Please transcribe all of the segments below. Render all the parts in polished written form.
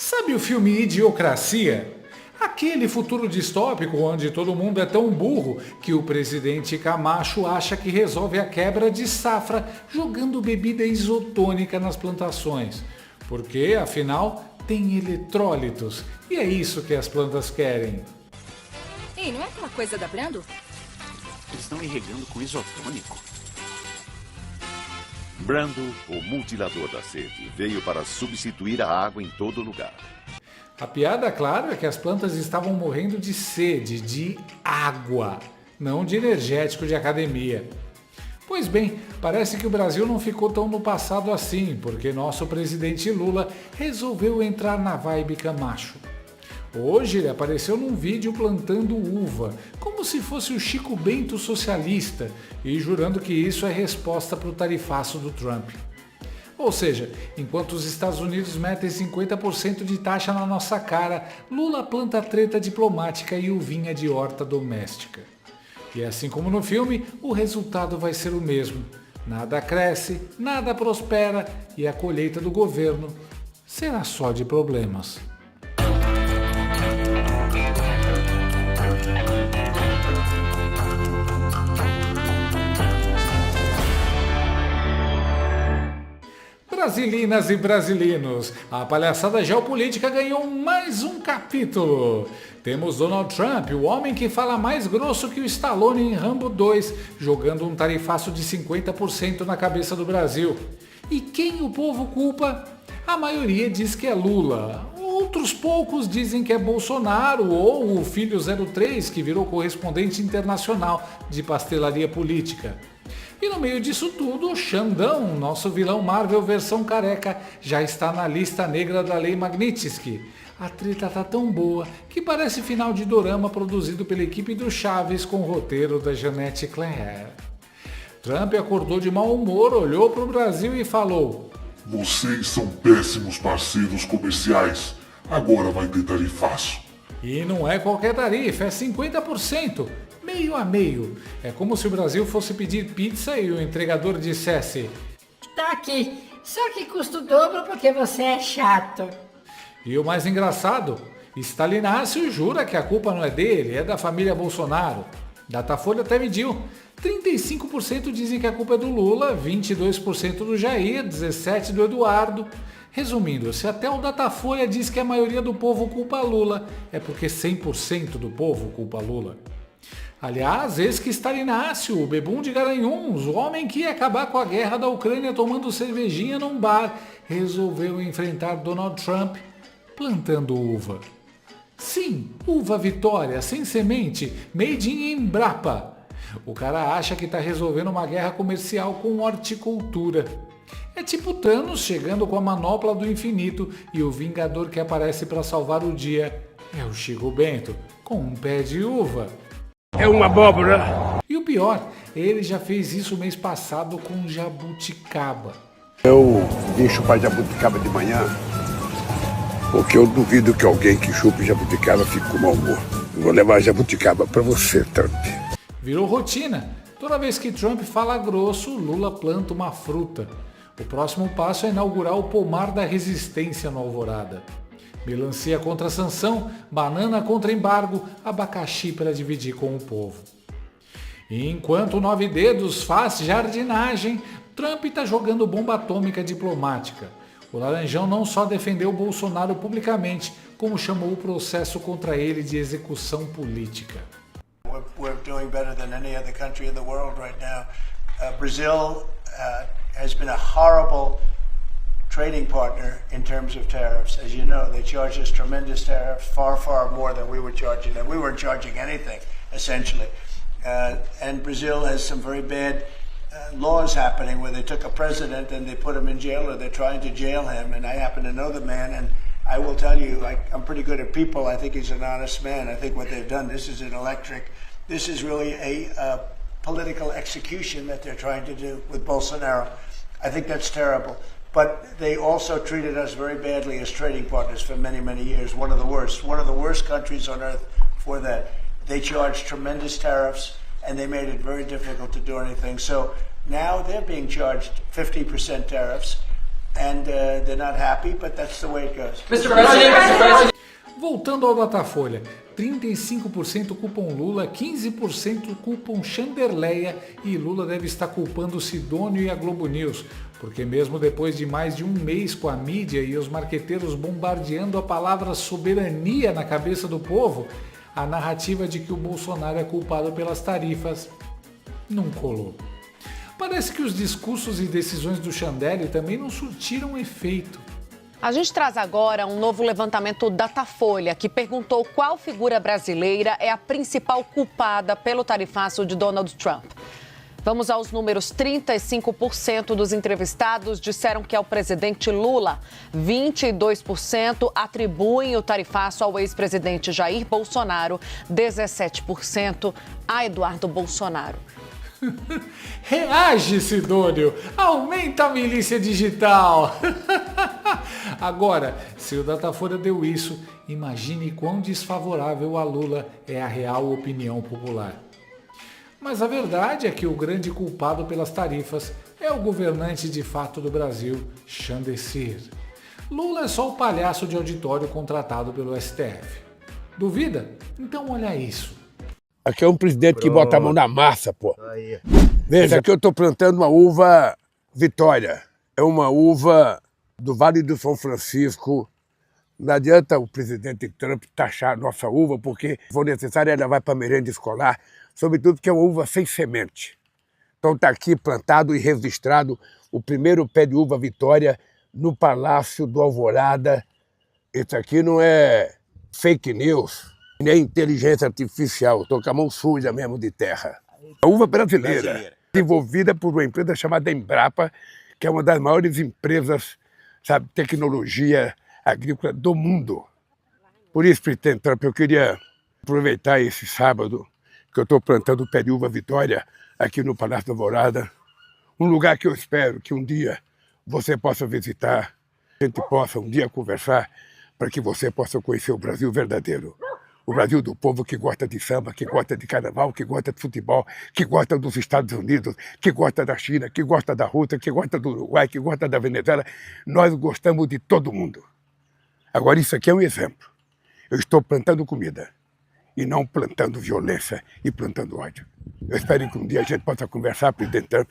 Sabe o filme Idiocracia? Aquele futuro distópico onde todo mundo é tão burro que o presidente Camacho acha que resolve a quebra de safra jogando bebida isotônica nas plantações. Porque, afinal, tem eletrólitos e é isso que as plantas querem. Ei, não é aquela coisa da Brando? Eles estão irrigando com isotônico. Brando, o mutilador da sede, veio para substituir a água em todo lugar. A piada, claro, é que as plantas estavam morrendo de sede, de água, não de energético de academia. Pois bem, parece que o Brasil não ficou tão no passado assim, porque nosso presidente Lula resolveu entrar na vibe Camacho. Hoje ele apareceu num vídeo plantando uva, como se fosse o Chico Bento socialista, e jurando que isso é resposta para o tarifaço do Trump. Ou seja, enquanto os Estados Unidos metem 50% de taxa na nossa cara, Lula planta treta diplomática e uvinha de horta doméstica. E assim como no filme, o resultado vai ser o mesmo. Nada cresce, nada prospera e a colheita do governo será só de problemas. Brasilinas e brasilinos, a palhaçada geopolítica ganhou mais um capítulo. Temos Donald Trump, o homem que fala mais grosso que o Stallone em Rambo 2, jogando um tarifaço de 50% na cabeça do Brasil. E quem o povo culpa? A maioria diz que é Lula. Outros poucos dizem que é Bolsonaro ou o filho 03, que virou correspondente internacional de pastelaria política. E no meio disso tudo, o Xandão, nosso vilão Marvel versão careca, já está na lista negra da Lei Magnitsky. A treta tá tão boa que parece final de dorama produzido pela equipe do Chaves com o roteiro da Jeanette Claire. Trump acordou de mau humor, olhou para o Brasil e falou: "Vocês são péssimos parceiros comerciais, agora vai ter tarifaço." E não é qualquer tarifa, é 50%. Meio a meio. É como se o Brasil fosse pedir pizza e o entregador dissesse: "Tá aqui, só que custa o dobro porque você é chato." E o mais engraçado, Stalinácio jura que a culpa não é dele, é da família Bolsonaro. Datafolha até mediu. 35% dizem que a culpa é do Lula, 22% do Jair, 17% do Eduardo. Resumindo, se até o Datafolha diz que a maioria do povo culpa Lula, é porque 100% do povo culpa Lula. Aliás, esse que Stalinácio, o bebum de Garanhuns, o homem que ia acabar com a guerra da Ucrânia tomando cervejinha num bar, resolveu enfrentar Donald Trump plantando uva. Sim, uva Vitória, sem semente, made in Embrapa. O cara acha que está resolvendo uma guerra comercial com horticultura. É tipo Thanos chegando com a manopla do infinito e o Vingador que aparece para salvar o dia é o Chico Bento com um pé de uva. É uma abóbora. E o pior, ele já fez isso mês passado com jabuticaba. Eu vim chupar jabuticaba de manhã, porque eu duvido que alguém que chupe jabuticaba fique com mau humor. Eu vou levar jabuticaba para você, Trump. Virou rotina. Toda vez que Trump fala grosso, Lula planta uma fruta. O próximo passo é inaugurar o pomar da resistência no Alvorada. Melancia contra sanção, banana contra embargo, abacaxi para dividir com o povo. E enquanto o Nove Dedos faz jardinagem, Trump está jogando bomba atômica diplomática. O Laranjão não só defendeu Bolsonaro publicamente, como chamou o processo contra ele de execução política. We're doing better than any other country in the world right now. Brazil has been a horrible trading partner in terms of tariffs. As you know, they charge us tremendous tariffs, far, far more than we were charging them. We weren't charging anything, essentially. And Brazil has some very bad laws happening where they took a president and they put him in jail, or they're trying to jail him. And I happen to know the man, and I will tell you, I'm pretty good at people. I think he's an honest man. I think what they've done, this is this is really a political execution that they're trying to do with Bolsonaro. I think that's terrible. But they also treated us very badly as trading partners for many, many years. One of the worst countries on earth for that. They charged tremendous tariffs, and they made it very difficult to do anything. So now they're being charged 50% tariffs. and they're not happy, but that's the way it goes. Voltando ao Datafolha, 35% culpam Lula, 15% culpam Chanderleia e Lula deve estar culpando o Sidônio e a Globo News, porque mesmo depois de mais de um mês com a mídia e os marqueteiros bombardeando a palavra soberania na cabeça do povo, a narrativa de que o Bolsonaro é culpado pelas tarifas não colou. Parece que os discursos e decisões do Chandelli também não surtiram efeito. A gente traz agora um novo levantamento Datafolha, que perguntou qual figura brasileira é a principal culpada pelo tarifaço de Donald Trump. Vamos aos números. 35% dos entrevistados disseram que é o presidente Lula. 22% atribuem o tarifaço ao ex-presidente Jair Bolsonaro. 17% a Eduardo Bolsonaro. Reage, Sidônio! Aumenta a milícia digital! Agora, se o Datafolha deu isso, imagine quão desfavorável a Lula é a real opinião popular. Mas a verdade é que o grande culpado pelas tarifas é o governante de fato do Brasil, Chandecir. Lula é só o palhaço de auditório contratado pelo STF. Duvida? Então olha isso. Aqui é um presidente que bota a mão na massa, pô. Veja, aqui eu estou plantando uma uva Vitória. É uma uva do Vale do São Francisco. Não adianta o presidente Trump taxar a nossa uva, porque, se for necessário, ela vai para a merenda escolar, sobretudo porque é uma uva sem semente. Então está aqui plantado e registrado o primeiro pé de uva Vitória no Palácio do Alvorada. Isso aqui não é fake news, nem inteligência artificial, estou com a mão suja mesmo de terra. A uva brasileira, desenvolvida por uma empresa chamada Embrapa, que é uma das maiores empresas, sabe, tecnologia agrícola do mundo. Por isso, presidente Trump, eu queria aproveitar esse sábado que eu estou plantando o pé de uva Vitória aqui no Palácio da Alvorada, um lugar que eu espero que um dia você possa visitar, a gente possa um dia conversar, para que você possa conhecer o Brasil verdadeiro. O Brasil do povo que gosta de samba, que gosta de carnaval, que gosta de futebol, que gosta dos Estados Unidos, que gosta da China, que gosta da Rússia, que gosta do Uruguai, que gosta da Venezuela. Nós gostamos de todo mundo. Agora, isso aqui é um exemplo. Eu estou plantando comida e não plantando violência e plantando ódio. Eu espero que um dia a gente possa conversar, presidente Trump,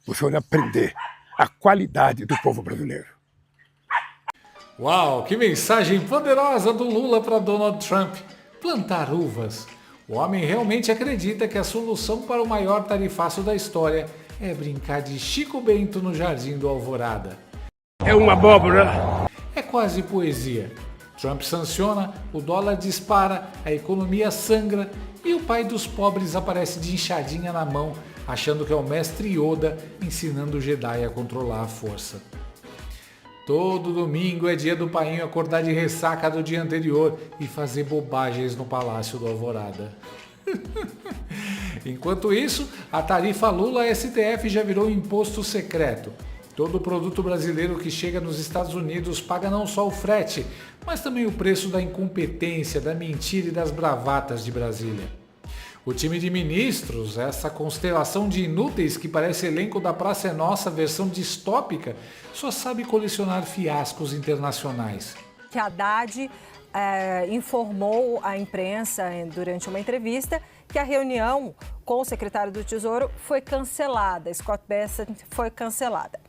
para o senhor aprender a qualidade do povo brasileiro. Uau, que mensagem poderosa do Lula para Donald Trump. Plantar uvas. O homem realmente acredita que a solução para o maior tarifaço da história é brincar de Chico Bento no Jardim do Alvorada. É uma abóbora. É quase poesia. Trump sanciona, o dólar dispara, a economia sangra e o pai dos pobres aparece de enxadinha na mão, achando que é o mestre Yoda ensinando o Jedi a controlar a força. Todo domingo é dia do painho acordar de ressaca do dia anterior e fazer bobagens no Palácio do Alvorada. Enquanto isso, a tarifa Lula STF já virou imposto secreto. Todo produto brasileiro que chega nos Estados Unidos paga não só o frete, mas também o preço da incompetência, da mentira e das bravatas de Brasília. O time de ministros, essa constelação de inúteis que parece elenco da Praça é Nossa versão distópica, só sabe colecionar fiascos internacionais. Que Haddad informou à imprensa durante uma entrevista que a reunião com o secretário do Tesouro foi cancelada, Scott Bessent foi cancelada.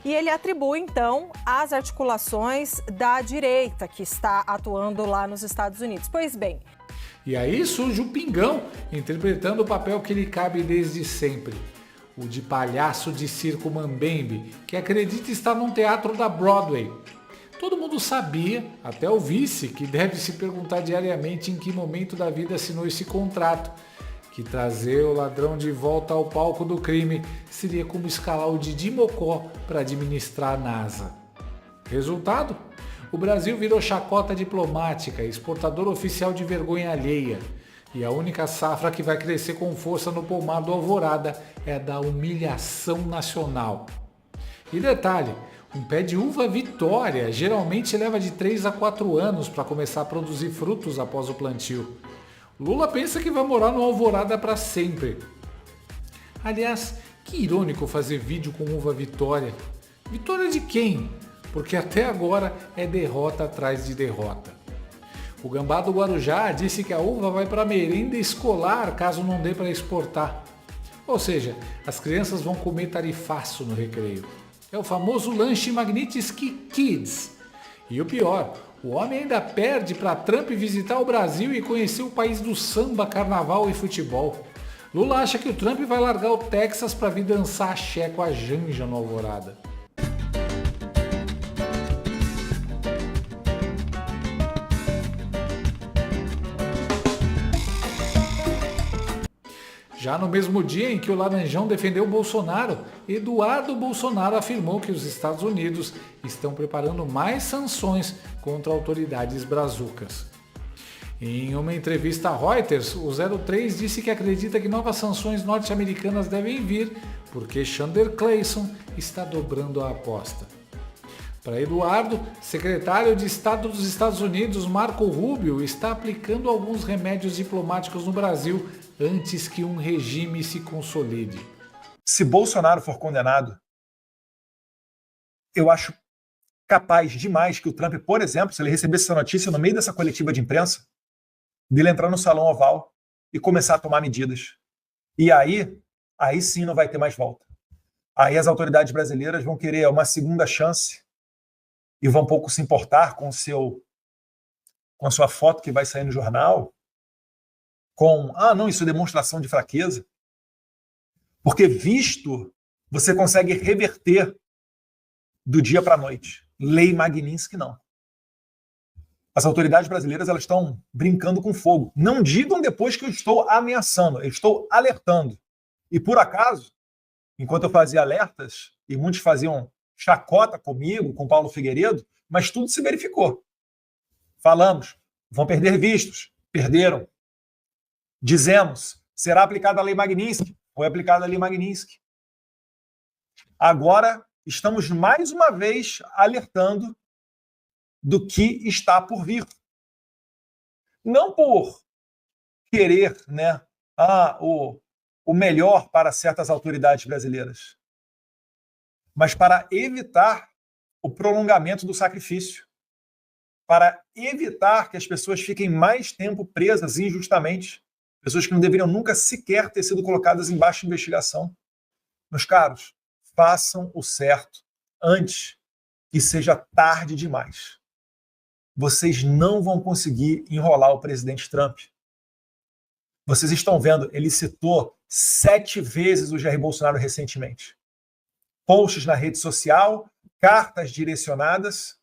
E ele atribui, então, às articulações da direita que está atuando lá nos Estados Unidos. Pois bem... E aí surge o Pingão, interpretando o papel que lhe cabe desde sempre. O de palhaço de circo mambembe, que acredita estar num teatro da Broadway. Todo mundo sabia, até o vice, que deve se perguntar diariamente em que momento da vida assinou esse contrato, que trazer o ladrão de volta ao palco do crime seria como escalar o Didi Mocó para administrar a NASA. Resultado? O Brasil virou chacota diplomática, exportador oficial de vergonha alheia. E a única safra que vai crescer com força no pomar do Alvorada é a da humilhação nacional. E detalhe, um pé de uva Vitória geralmente leva de 3 a 4 anos para começar a produzir frutos após o plantio. Lula pensa que vai morar no Alvorada para sempre. Aliás, que irônico fazer vídeo com uva Vitória. Vitória de quem? porque até agora é derrota atrás de derrota. O Gambá do Guarujá disse que a uva vai para merenda escolar caso não dê para exportar. Ou seja, as crianças vão comer tarifaço no recreio. É o famoso lanche Magnitsky Kids. E o pior, o homem ainda perde para Trump visitar o Brasil e conhecer o país do samba, carnaval e futebol. Lula acha que o Trump vai largar o Texas para vir dançar axé com a Janja no Alvorada. Já no mesmo dia em que o Laranjão defendeu Bolsonaro, Eduardo Bolsonaro afirmou que os Estados Unidos estão preparando mais sanções contra autoridades brazucas. Em uma entrevista à Reuters, o 03 disse que acredita que novas sanções norte-americanas devem vir, porque Chandler Clayson está dobrando a aposta. Para Eduardo, secretário de Estado dos Estados Unidos, Marco Rubio, está aplicando alguns remédios diplomáticos no Brasil antes que um regime se consolide. Se Bolsonaro for condenado, eu acho capaz demais que o Trump, por exemplo, se ele recebesse essa notícia no meio dessa coletiva de imprensa, dele entrar no Salão Oval e começar a tomar medidas. E aí sim não vai ter mais volta. Aí as autoridades brasileiras vão querer uma segunda chance e vão pouco se importar com a sua foto que vai sair no jornal, com, não, isso é demonstração de fraqueza. Porque visto, você consegue reverter do dia para a noite. Lei Magnitsky, não. As autoridades brasileiras elas estão brincando com fogo. Não digam depois que eu estou ameaçando, eu estou alertando. E por acaso, enquanto eu fazia alertas, e muitos faziam chacota comigo, com Paulo Figueiredo, mas tudo se verificou. Falamos, vão perder vistos, perderam. Dizemos, será aplicada a Lei Magnitsky, foi aplicada a Lei Magnitsky. Agora, estamos mais uma vez alertando do que está por vir. Não por querer, o melhor para certas autoridades brasileiras, mas para evitar o prolongamento do sacrifício, para evitar que as pessoas fiquem mais tempo presas injustamente, pessoas que não deveriam nunca sequer ter sido colocadas embaixo de investigação. Meus caros, façam o certo antes que seja tarde demais. Vocês não vão conseguir enrolar o presidente Trump. Vocês estão vendo, ele citou 7 vezes o Jair Bolsonaro recentemente. Posts na rede social, cartas direcionadas,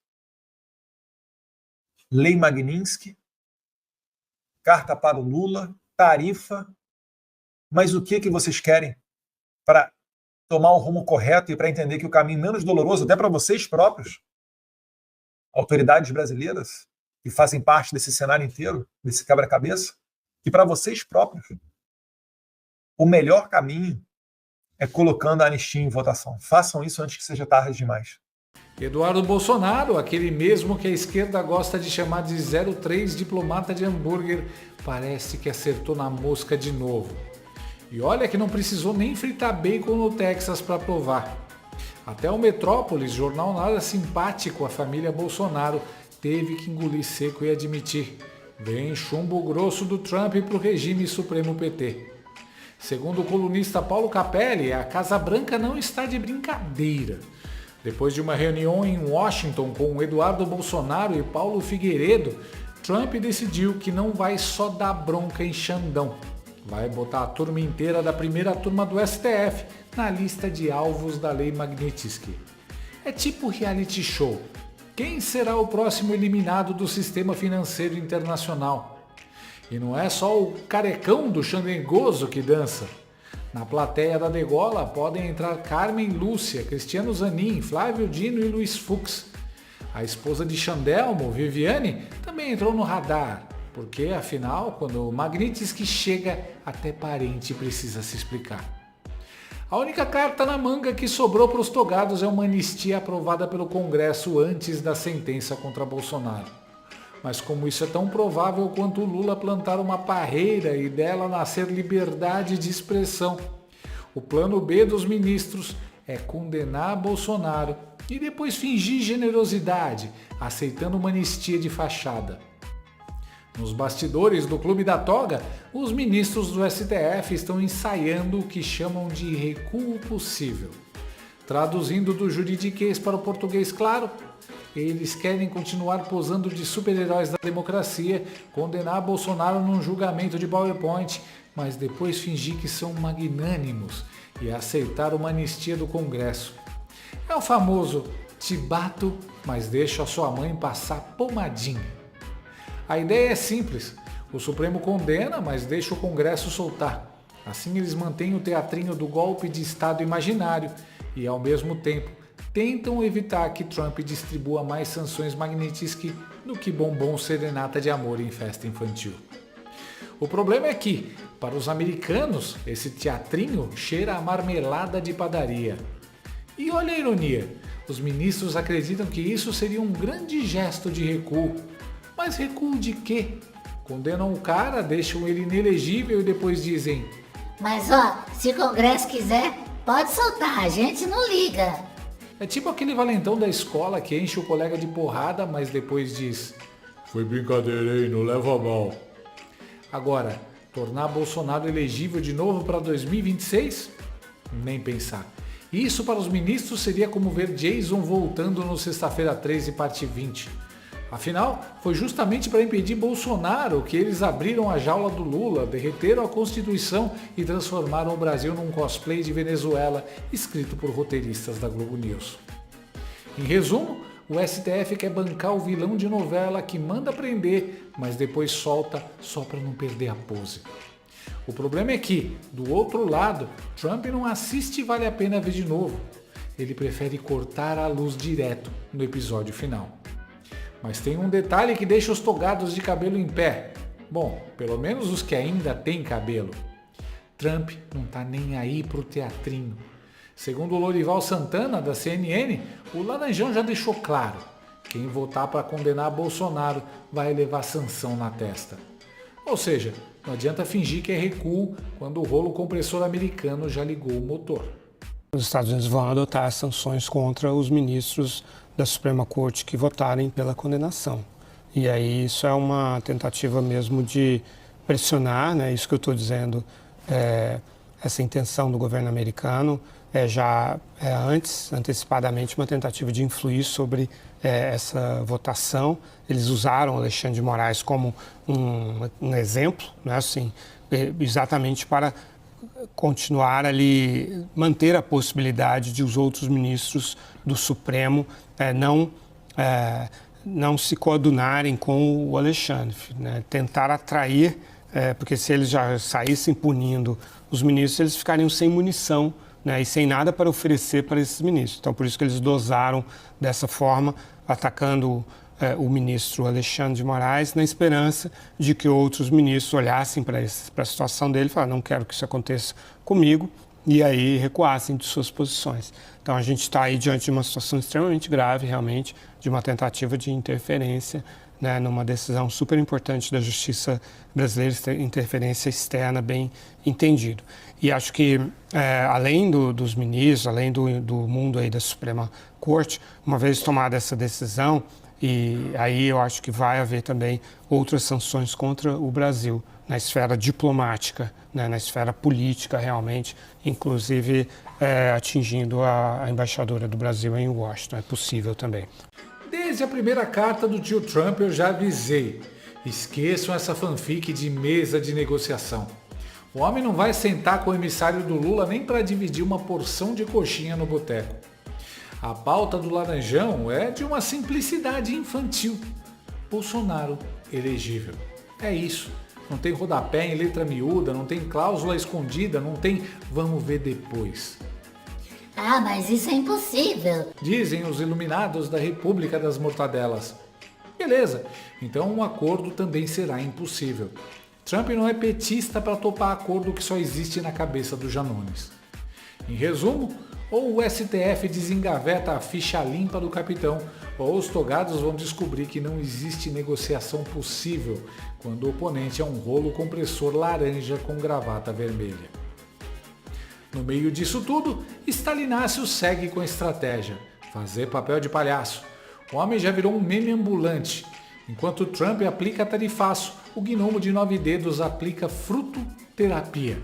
Lei Magnitsky, carta para o Lula, tarifa. Mas o que vocês querem para tomar o rumo correto e para entender que o caminho menos doloroso, até para vocês próprios, autoridades brasileiras, que fazem parte desse cenário inteiro, desse quebra-cabeça, que para vocês próprios, o melhor caminho é colocando a anistia em votação. Façam isso antes que seja tarde demais. Eduardo Bolsonaro, aquele mesmo que a esquerda gosta de chamar de 03 diplomata de hambúrguer, parece que acertou na mosca de novo. E olha que não precisou nem fritar bacon no Texas para provar. Até o Metrópolis, jornal nada simpático à família Bolsonaro, teve que engolir seco e admitir: vem chumbo grosso do Trump para o regime supremo PT. Segundo o colunista Paulo Capelli, a Casa Branca não está de brincadeira. Depois de uma reunião em Washington com Eduardo Bolsonaro e Paulo Figueiredo, Trump decidiu que não vai só dar bronca em Xandão. Vai botar a turma inteira da primeira turma do STF na lista de alvos da Lei Magnitsky. É tipo reality show. Quem será o próximo eliminado do sistema financeiro internacional? E não é só o carecão do Xandengoso que dança. Na plateia da degola podem entrar Carmen Lúcia, Cristiano Zanin, Flávio Dino e Luiz Fux. A esposa de Chandelmo, Viviane, também entrou no radar, porque, afinal, quando o Magnitsky chega, até parente precisa se explicar. A única carta na manga que sobrou para os togados é uma anistia aprovada pelo Congresso antes da sentença contra Bolsonaro. Mas como isso é tão provável quanto o Lula plantar uma parreira e dela nascer liberdade de expressão, o plano B dos ministros é condenar Bolsonaro e depois fingir generosidade, aceitando uma anistia de fachada. Nos bastidores do Clube da Toga, os ministros do STF estão ensaiando o que chamam de recuo possível. Traduzindo do juridiquês para o português claro, eles querem continuar posando de super-heróis da democracia, condenar Bolsonaro num julgamento de PowerPoint, mas depois fingir que são magnânimos e aceitar uma anistia do Congresso. É o famoso te bato, mas deixo a sua mãe passar pomadinha. A ideia é simples, o Supremo condena, mas deixa o Congresso soltar. Assim eles mantêm o teatrinho do golpe de Estado imaginário e, ao mesmo tempo, tentam evitar que Trump distribua mais sanções Magnitsky do que bombom serenata de amor em festa infantil. O problema é que, para os americanos, esse teatrinho cheira a marmelada de padaria. E olha a ironia, os ministros acreditam que isso seria um grande gesto de recuo. Mas recuo de quê? Condenam o cara, deixam ele inelegível e depois dizem: mas ó, se o Congresso quiser, pode soltar, a gente não liga. É tipo aquele valentão da escola que enche o colega de porrada, mas depois diz: foi brincadeira, hein, não leva a mal. Agora, tornar Bolsonaro elegível de novo para 2026? Nem pensar. Isso para os ministros seria como ver Jason voltando no Sexta-feira 13, parte 20. Afinal, foi justamente para impedir Bolsonaro que eles abriram a jaula do Lula, derreteram a Constituição e transformaram o Brasil num cosplay de Venezuela, escrito por roteiristas da Globo News. Em resumo, o STF quer bancar o vilão de novela que manda prender, mas depois solta só para não perder a pose. O problema é que, do outro lado, Trump não assiste e vale a pena ver de novo. Ele prefere cortar a luz direto no episódio final. Mas tem um detalhe que deixa os togados de cabelo em pé. Bom, pelo menos os que ainda têm cabelo. Trump não tá nem aí pro teatrinho. Segundo o Lorival Santana, da CNN, o Laranjão já deixou claro. Quem votar para condenar Bolsonaro vai levar sanção na testa. Ou seja, não adianta fingir que é recuo quando o rolo compressor americano já ligou o motor. Os Estados Unidos vão adotar sanções contra os ministros da Suprema Corte que votarem pela condenação. E aí isso é uma tentativa mesmo de pressionar, né? Isso que eu estou dizendo, essa intenção do governo americano antecipadamente uma tentativa de influir sobre essa votação. Eles usaram Alexandre de Moraes como um exemplo, né? Assim, exatamente para continuar ali, manter a possibilidade de os outros ministros do Supremo não se coadunarem com o Alexandre, né? Tentar atrair, porque se eles já saíssem punindo os ministros, eles ficariam sem munição, né? E sem nada para oferecer para esses ministros. Então, por isso que eles dosaram dessa forma, atacando o ministro Alexandre de Moraes, na esperança de que outros ministros olhassem para a situação dele e falassem: não quero que isso aconteça comigo, e aí recuassem de suas posições. Então a gente está aí diante de uma situação extremamente grave, realmente, de uma tentativa de interferência, né, numa decisão super importante da justiça brasileira, interferência externa, bem entendido. E acho que, além dos ministros, além do mundo aí da Suprema Corte, uma vez tomada essa decisão, e aí eu acho que vai haver também outras sanções contra o Brasil, na esfera diplomática, né, na esfera política realmente, inclusive atingindo a embaixadora do Brasil em Washington. É possível também. Desde a primeira carta do tio Trump eu já avisei. Esqueçam essa fanfic de mesa de negociação. O homem não vai sentar com o emissário do Lula nem para dividir uma porção de coxinha no boteco. A pauta do Laranjão é de uma simplicidade infantil. Bolsonaro elegível. É isso. Não tem rodapé em letra miúda, não tem cláusula escondida, não tem vamos ver depois. Ah, mas isso é impossível, dizem os iluminados da República das Mortadelas. Beleza, então um acordo também será impossível. Trump não é petista para topar acordo que só existe na cabeça dos Janones. Em resumo, ou o STF desengaveta a ficha limpa do capitão, ou os togados vão descobrir que não existe negociação possível quando o oponente é um rolo compressor laranja com gravata vermelha. No meio disso tudo, Stalinácio segue com a estratégia. fazer papel de palhaço. O homem já virou um meme ambulante. Enquanto Trump aplica tarifaço, o gnomo de 9 dedos aplica frutoterapia.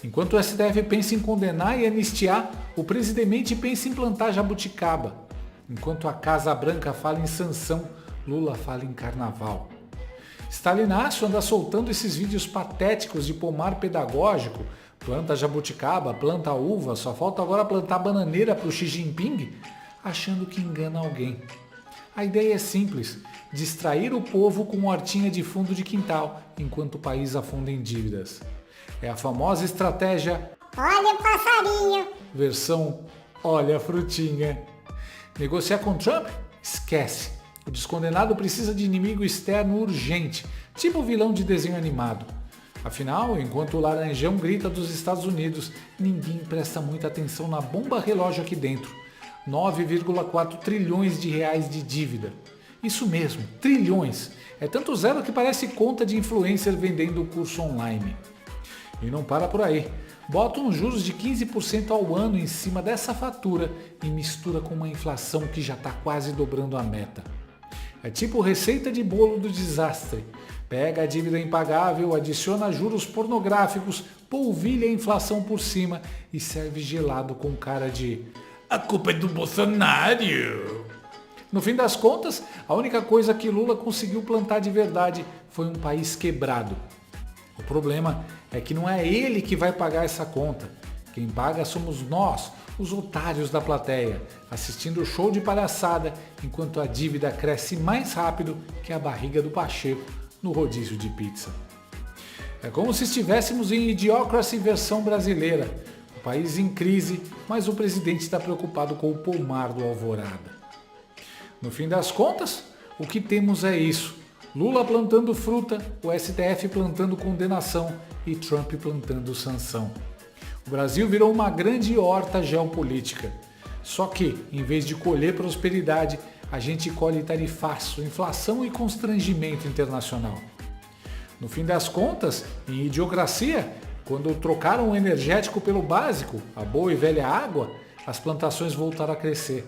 Enquanto o STF pensa em condenar e anistiar, o presidente pensa em plantar jabuticaba. Enquanto a Casa Branca fala em sanção, Lula fala em carnaval. Stalinácio anda soltando esses vídeos patéticos de pomar pedagógico, planta jabuticaba, planta uva, só falta agora plantar bananeira para o Xi Jinping, achando que engana alguém. A ideia é simples, distrair o povo com hortinha de fundo de quintal, enquanto o país afunda em dívidas. É a famosa estratégia Olha o passarinho. versão olha a frutinha. Negociar com Trump? Esquece. O descondenado precisa de inimigo externo urgente, tipo vilão de desenho animado. Afinal, enquanto o laranjão grita dos Estados Unidos, ninguém presta muita atenção na bomba relógio aqui dentro. 9,4 trilhões de reais de dívida. Isso mesmo, trilhões. É tanto zero que parece conta de influencer vendendo o curso online. E não para por aí. Bota uns juros de 15% ao ano em cima dessa fatura e mistura com uma inflação que já está quase dobrando a meta. É tipo receita de bolo do desastre. Pega a dívida impagável, adiciona juros pornográficos, polvilha a inflação por cima e serve gelado com cara de "a culpa é do Bolsonaro". No fim das contas, a única coisa que Lula conseguiu plantar de verdade foi um país quebrado. O problema é que não é ele que vai pagar essa conta. Quem paga somos nós, os otários da plateia, assistindo o show de palhaçada enquanto a dívida cresce mais rápido que a barriga do Pacheco no rodízio de pizza. É como se estivéssemos em Idiocracy versão brasileira. O país em crise, mas o presidente está preocupado com o pomar do Alvorada. No fim das contas, o que temos é isso. Lula plantando fruta, o STF plantando condenação e Trump plantando sanção. O Brasil virou uma grande horta geopolítica. Só que, em vez de colher prosperidade, a gente colhe tarifaço, inflação e constrangimento internacional. No fim das contas, em Idiocracia, quando trocaram o energético pelo básico, a boa e velha água, as plantações voltaram a crescer.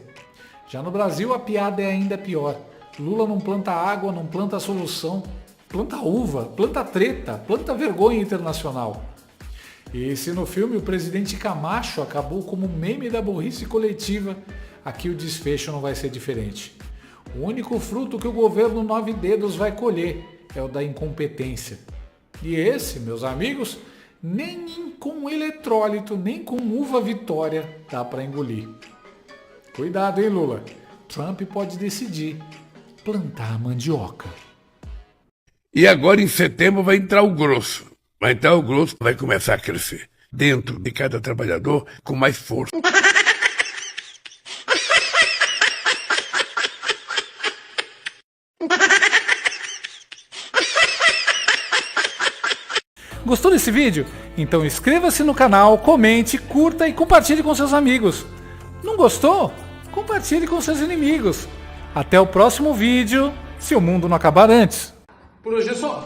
Já no Brasil, a piada é ainda pior. Lula não planta água, não planta solução, planta uva, planta treta, planta vergonha internacional. E se no filme o presidente Camacho acabou como meme da burrice coletiva, aqui o desfecho não vai ser diferente. O único fruto que o governo 9 dedos vai colher é o da incompetência. E esse, meus amigos, nem com eletrólito, nem com uva Vitória dá para engolir. Cuidado, hein, Lula? Trump pode decidir plantar mandioca. E agora em setembro vai entrar o grosso. Vai entrar o grosso, vai começar a crescer. Dentro de cada trabalhador com mais força. Gostou desse vídeo? Então inscreva-se no canal, comente, curta e compartilhe com seus amigos. Não gostou? Compartilhe com seus inimigos. Até o próximo vídeo, se o mundo não acabar antes. Por hoje é só.